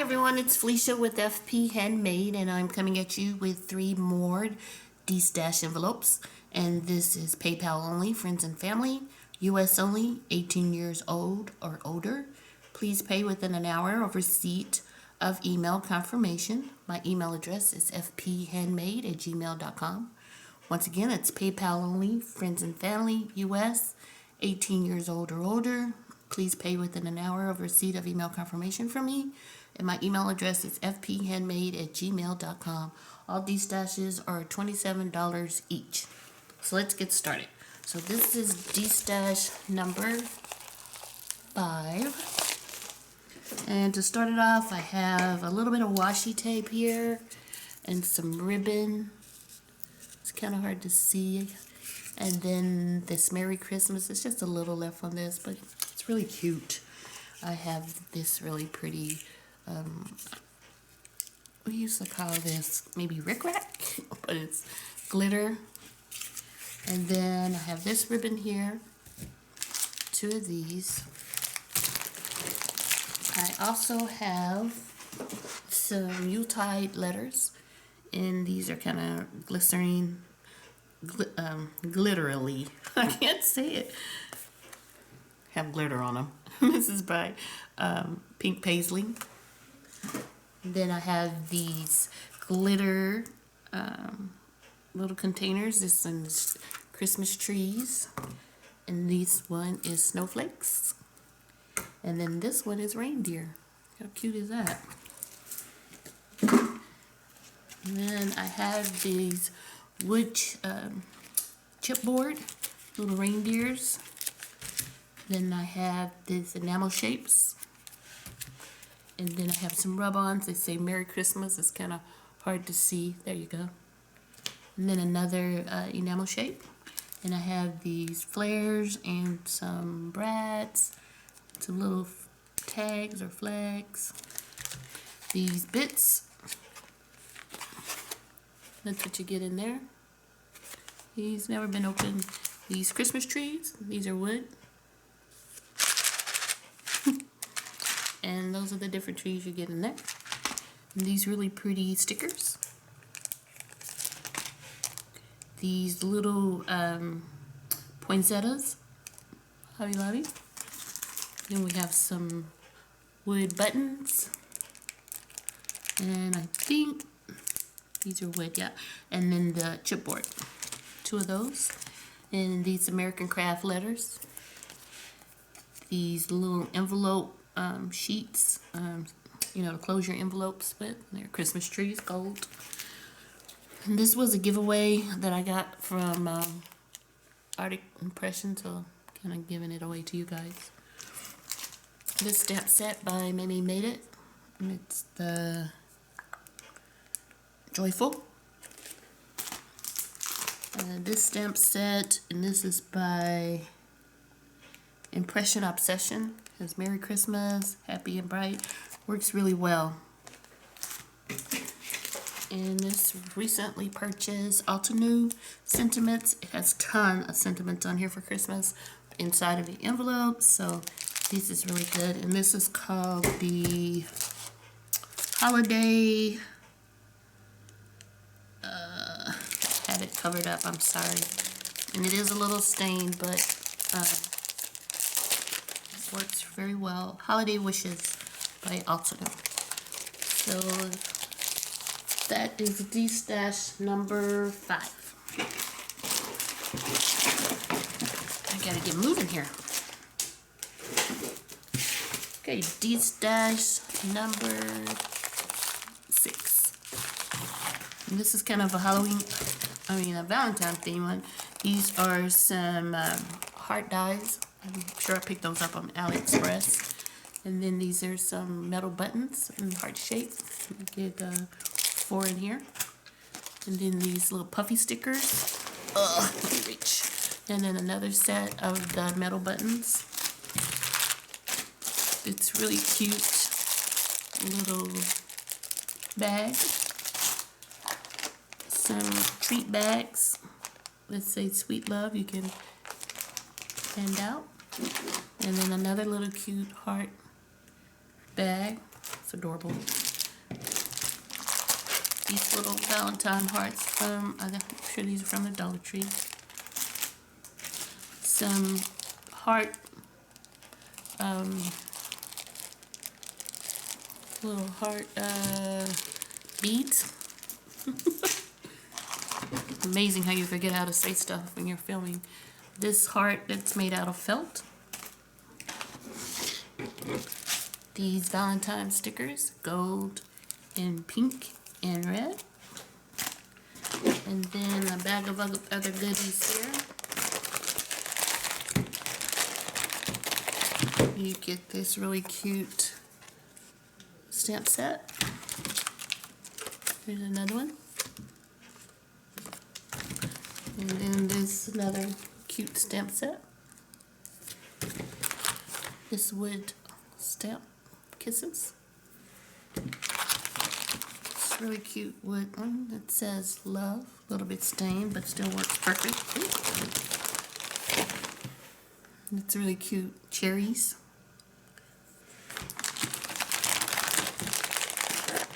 everyone, it's Felicia with FP Handmade, and I'm coming at you with 3 more Destash envelopes. And this is PayPal only, friends and family, US only, 18 years old or older. Please pay within an hour of receipt of email confirmation. My email address is fphandmade@gmail.com. Once again, it's PayPal only, friends and family, US, 18 years old or older. Please pay within an hour of receipt of email confirmation from me. And my email address is fphandmade@gmail.com. All these stashes are $27 each. So let's get started. So this is Destash number 5. And to start it off, I have a little bit of washi tape here and some ribbon. It's kind of hard to see. And then this Merry Christmas. It's just a little left on this, but it's really cute. I have this really pretty, we used to call this maybe rickrack, but it's glitter. And then I have this ribbon here, 2 of these. I also have some Yuletide letters, and these are kind of glittery. Glitterily. I can't say it. Have glitter on them. This is by Pink Paisley. Then I have these glitter little containers. This one's Christmas trees, and this one is snowflakes, and then this one is reindeer. How cute is that? And then I have these wood chipboard little reindeers. Then I have this enamel shapes, and then I have some rub-ons. They say Merry Christmas. It's kind of hard to see. There you go. And then another enamel shape, and I have these flares and some brads, some little tags or flags, these bits. That's what you get in there. These never been opened. These Christmas trees, these are wood. And those are the different trees you get in there. And these really pretty stickers. These little poinsettias, Hobby Lobby. Then we have some wood buttons. And I think these are wood, yeah. And then the chipboard, 2 of those. And these American craft letters. These little envelope sheets, you know, to close your envelopes with. They're Christmas trees, gold. And this was a giveaway that I got from Arctic Impression, so kind of giving it away to you guys. This stamp set by Made It, and it's the Joyful. This stamp set, and this is by Impression Obsession. It has Merry Christmas, Happy and Bright. Works really well. And this recently purchased Altenew Sentiments. It has a ton of sentiments on here for Christmas inside of the envelope. So this is really good. And this is called the Holiday. Had it covered up, I'm sorry. And it is a little stained, but it works very well. Holiday Wishes by Altenew. So that is Destash number 5. I gotta get moving here. Okay, Destash number 6. And this is kind of a a Valentine theme one. These are some heart dies. I'm sure I picked those up on AliExpress. And then these are some metal buttons in heart shape. Get 4 in here. And then these little puffy stickers. Let me reach. And then another set of the metal buttons. It's really cute little bag. Some treat bags. Let's say Sweet Love you can hand out. And then another little cute heart bag. It's adorable. These little Valentine hearts from, I'm sure these are from the Dollar Tree. Some heart, little heart beads. Amazing how you forget how to say stuff when you're filming. This heart that's made out of felt. These Valentine stickers, gold and pink and red. And then a bag of other goodies here. You get this really cute stamp set. Here's another one. And then this another cute stamp set. This wood stamp kisses. It's really cute wood one that says love. A little bit stained, but still works perfect. It's really cute cherries.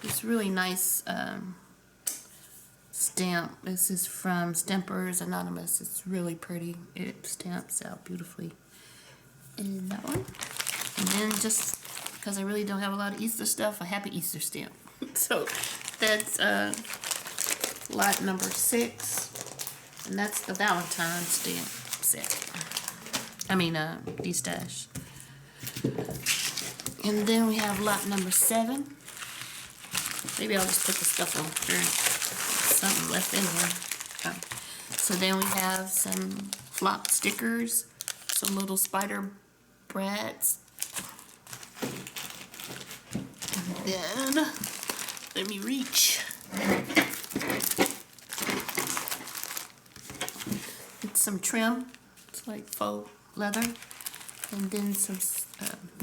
It's really nice stamp. This is from Stampers Anonymous. It's really pretty. It stamps out beautifully. And that one. And then just because I really don't have a lot of Easter stuff, a happy Easter stamp. So that's lot number 6. And that's the Valentine stamp set. I mean, Destash. And then we have lot number 7. Maybe I'll just put the stuff on here. Something left in here. Oh. So then we have some flop stickers, some little spider brads. And then, let me reach. It's some trim. It's like faux leather. And then some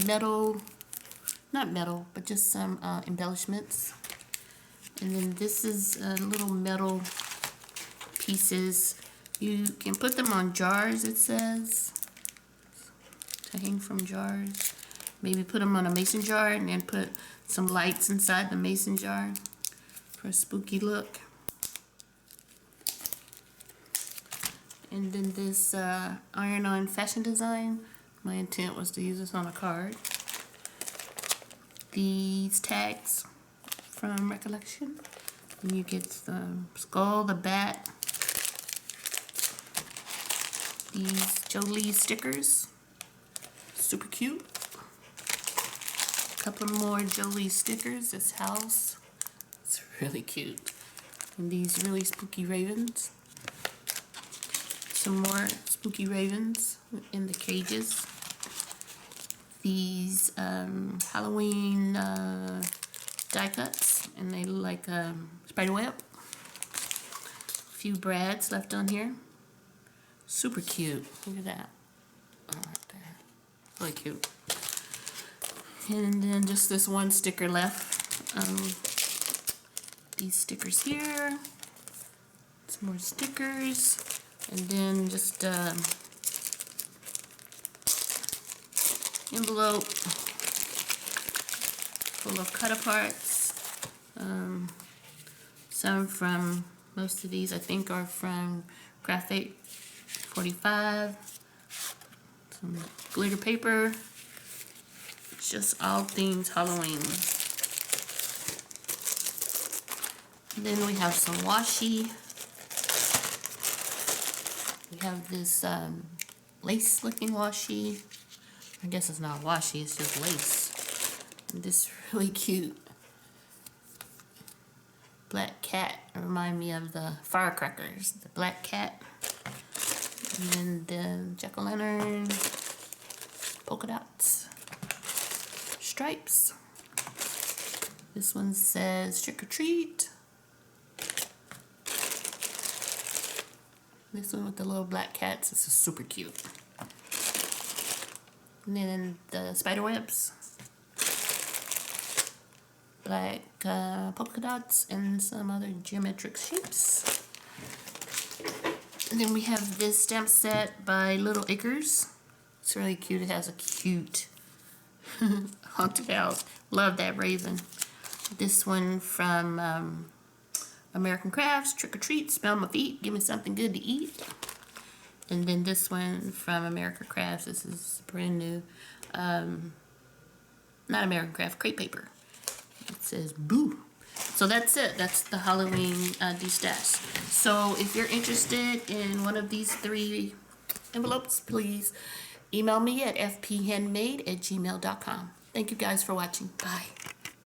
metal, not metal, but just some embellishments. And then this is little metal pieces. You can put them on jars, it says, to hang from jars. Maybe put them on a mason jar and then put some lights inside the mason jar for a spooky look. And then this iron-on fashion design. My intent was to use this on a card. These tags from Recollection. And you get the skull, the bat. These Jolie stickers. Super cute. A couple more Jolie stickers. This house. It's really cute. And these really spooky ravens. Some more spooky ravens in the cages. These Halloween die cuts, and they look like spider web. A few brads left on here. Super cute. Look at that. Oh, right there. Really cute. And then just this one sticker left. These stickers here. Some more stickers. And then just envelope full of cut-aparts. Some from, most of these I think are from Graphic 45. Some glitter paper. It's just all things Halloween. And then we have some washi. We have this lace looking washi. I guess it's not washi, it's just lace. And this really cute black cat. Remind me of the firecrackers. The black cat. And then the jack-o'-lantern polka dots. Stripes. This one says trick or treat. This one with the little black cats. This is super cute. And then the spider webs. Black polka dots and some other geometric shapes. And then we have this stamp set by Little Acres. It's really cute. It has a cute Haunted house. Love that raven. This one from American Crafts, Trick or Treat, Smell My Feet, Give Me Something Good to Eat. And then this one from American Crafts. This is brand new. Not American Craft, crepe paper. It says boo. So that's it. That's the Halloween destash. So if you're interested in one of these 3 envelopes, please email me at fphandmade@gmail.com. Thank you guys for watching. Bye.